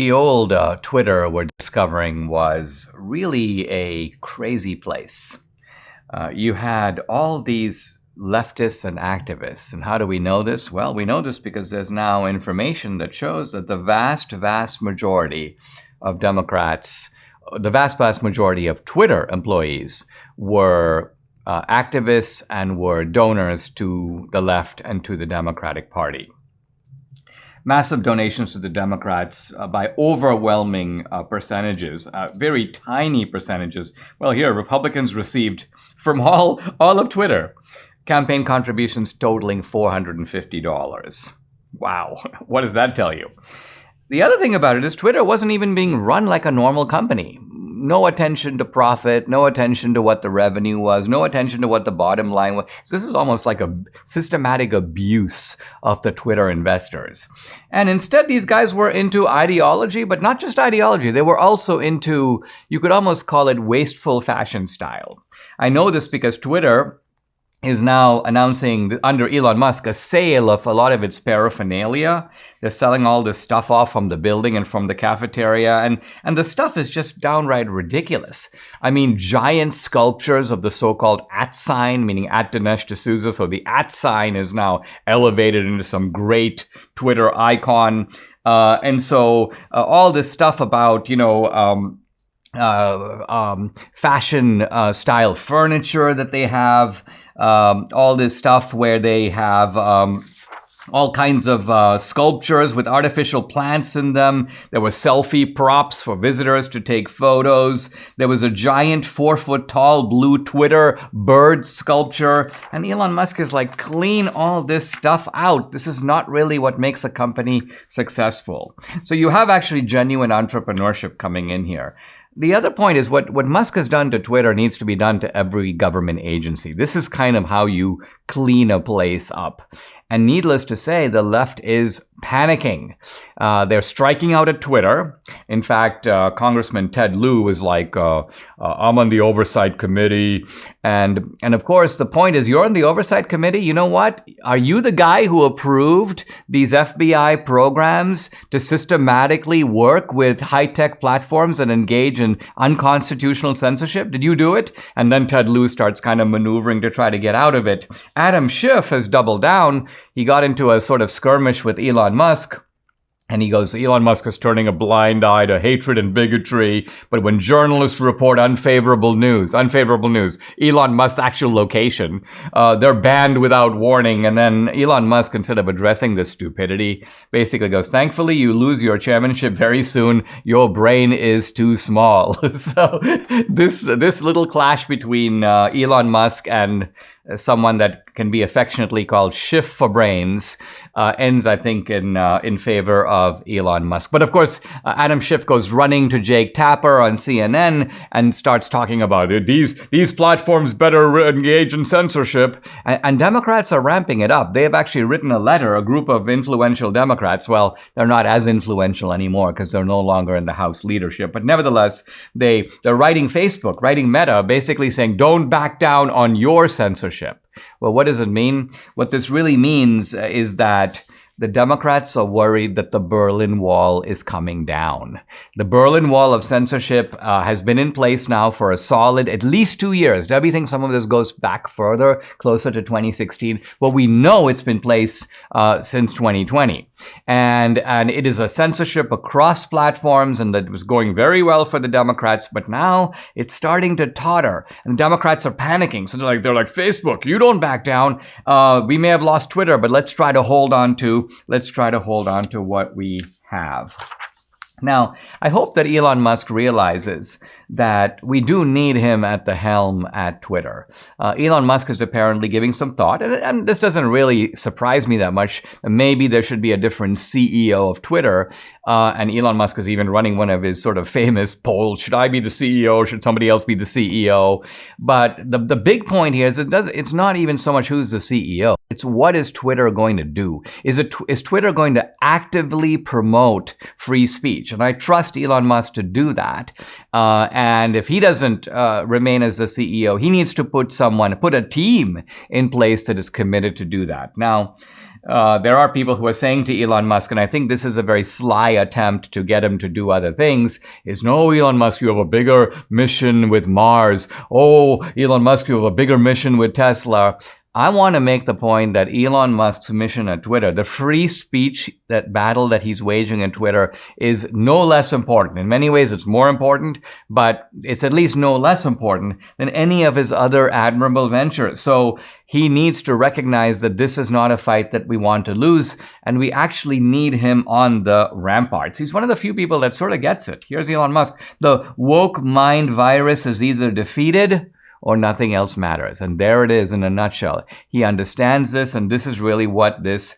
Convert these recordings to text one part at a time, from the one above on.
the old Twitter, we're discovering, was really a crazy place. You had all these leftists and activists. And how do we know this? Well, we know this because there's now information that shows that the vast majority of Democrats, the vast majority of Twitter employees were activists and were donors to the left and to the Democratic Party. Massive donations to the Democrats by overwhelming percentages, very tiny percentages. Well, here, Republicans received from all of Twitter campaign contributions totaling $450. Wow, what does that tell you? The other thing about it is Twitter wasn't even being run like a normal company. No attention to profit, no attention to what the revenue was, no attention to what the bottom line was. So this is almost like a systematic abuse of the Twitter investors. And instead, these guys were into ideology, but not just ideology. They were also into, you could almost call it wasteful fashion style. I know this because Twitter is now announcing under Elon Musk a sale of a lot of its paraphernalia. They're selling all this stuff off from the building and from the cafeteria, and the stuff is just downright ridiculous. I mean, giant sculptures of the so-called @ sign, meaning at Dinesh D'Souza. So the @ sign is now elevated into some great Twitter icon. And so all this stuff about, fashion style furniture that they have, all this stuff where they have all kinds of sculptures with artificial plants in them. There were selfie props for visitors to take photos. There was a giant 4-foot-tall blue Twitter bird sculpture. And Elon Musk is like, clean all this stuff out. This is not really what makes a company successful. So you have actually genuine entrepreneurship coming in here. The other point is what Musk has done to Twitter needs to be done to every government agency. This is kind of how you clean a place up. And needless to say, the left is panicking. They're striking out at Twitter. In fact, Congressman Ted Lieu was like, I'm on the oversight committee. And of course, the point is, you're on the oversight committee. You know what? Are you the guy who approved these FBI programs to systematically work with high-tech platforms and engage in unconstitutional censorship? Did you do it? And then Ted Lieu starts kind of maneuvering to try to get out of it. Adam Schiff has doubled down. He got into a sort of skirmish with Elon Musk. And he goes, Elon Musk is turning a blind eye to hatred and bigotry. But when journalists report unfavorable news, Elon Musk's actual location, they're banned without warning. And then Elon Musk, instead of addressing this stupidity, basically goes, thankfully, you lose your chairmanship very soon. Your brain is too small. So this little clash between Elon Musk and someone that can be affectionately called Schiff-for-brains, ends, I think, in favor of Elon Musk. But of course, Adam Schiff goes running to Jake Tapper on CNN and starts talking about it. These platforms better engage in censorship. And Democrats are ramping it up. They have actually written a letter, a group of influential Democrats. Well, they're not as influential anymore because they're no longer in the House leadership. But nevertheless, they're writing Facebook, writing Meta, basically saying, don't back down on your censorship. Well, what does it mean? What this really means is that the Democrats are worried that the Berlin Wall is coming down. The Berlin Wall of censorship has been in place now for a solid at least 2 years. Debbie thinks some of this goes back further, closer to 2016. Well, we know it's been in place since 2020. And it is a censorship across platforms, and that was going very well for the Democrats, but now it's starting to totter, and Democrats are panicking. So they're like, Facebook, you don't back down. We may have lost Twitter, but let's try to hold on to what we have. Now, I hope that Elon Musk realizes that we do need him at the helm at Twitter. Elon Musk is apparently giving some thought, and this doesn't really surprise me that much. Maybe there should be a different CEO of Twitter, and Elon Musk is even running one of his sort of famous polls. Should I be the CEO? Should somebody else be the CEO? But the big point here is it's not even so much who's the CEO. It's what is Twitter going to do? Is Twitter going to actively promote free speech? And I trust Elon Musk to do that. And if he doesn't remain as the CEO, he needs to put a team in place that is committed to do that. Now, there are people who are saying to Elon Musk, and I think this is a very sly attempt to get him to do other things, is, no, Elon Musk, you have a bigger mission with Mars. Oh, Elon Musk, you have a bigger mission with Tesla. I want to make the point that Elon Musk's mission at Twitter, the free speech battle that he's waging in Twitter, is no less important. In many ways, it's more important, but it's at least no less important than any of his other admirable ventures. So he needs to recognize that this is not a fight that we want to lose, and we actually need him on the ramparts. He's one of the few people that sort of gets it. Here's Elon Musk. The woke mind virus is either defeated or nothing else matters. And there it is in a nutshell. He understands this, and this is really what this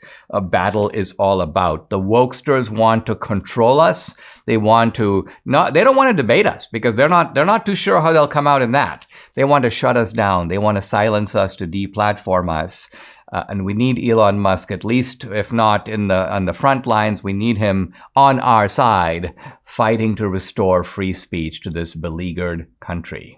battle is all about. The wokesters want to control us. They want to they don't want to debate us, because they're not too sure how they'll come out in that. They want to shut us down. They want to silence us, to deplatform us. And we need Elon Musk, at least, if not on the front lines, we need him on our side, fighting to restore free speech to this beleaguered country.